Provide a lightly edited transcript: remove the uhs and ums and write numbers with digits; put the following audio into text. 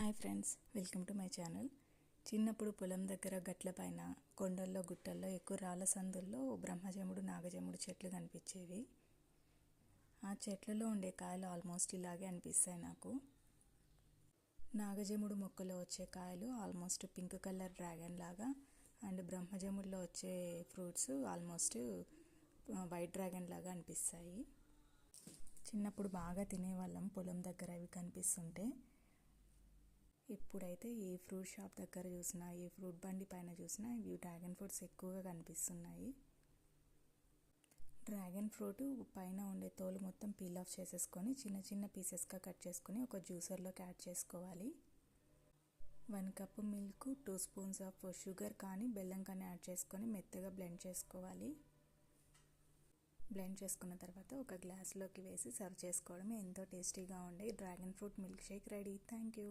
Hi friends, welcome to my channel. చిన్నప్పుడు పొలం దగ్గర గట్ల పైన కొండల్లో గుట్టల్లో ఎక్కువ రాళ్ళ సందుల్లో బ్రహ్మజముడు నాగజముడు చెట్లు కనిపించేవి. ఆ చెట్లలో ఉండే కాయలు ఆల్మోస్ట్ ఇలాగే అనిపిస్తాయి నాకు. నాగజముడు మొక్కలో వచ్చే కాయలు ఆల్మోస్ట్ పింక్ కలర్ డ్రాగన్ లాగా, అండ్ బ్రహ్మజముడిలో వచ్చే ఫ్రూట్స్ ఆల్మోస్ట్ వైట్ డ్రాగన్ లాగా అనిపిస్తాయి. చిన్నప్పుడు బాగా తినేవాళ్ళం పొలం దగ్గర ఇవి కనిపిస్తుంటే. ఇప్పుడైతే ఏ ఫ్రూట్ షాప్ దగ్గర చూసినా, ఏ ఫ్రూట్ బండి పైన చూసినా ఇవి డ్రాగన్ ఫ్రూట్స్ ఎక్కువగా కనిపిస్తున్నాయి. డ్రాగన్ ఫ్రూట్ పైన ఉండే తోలు మొత్తం పీల్ ఆఫ్ చేసేసుకొని చిన్న చిన్న పీసెస్గా కట్ చేసుకొని ఒక జ్యూసర్లోకి యాడ్ చేసుకోవాలి. 1 cup milk, 2 spoons of sugar కానీ బెల్లం కానీ యాడ్ చేసుకొని మెత్తగా బ్లెండ్ చేసుకోవాలి. బ్లెండ్ చేసుకున్న తర్వాత ఒక గ్లాస్లోకి వేసి సర్వ్ చేసుకోవడమే ఎంతో టేస్టీగా ఉండే dragon fruit milk shake ready. Thank you.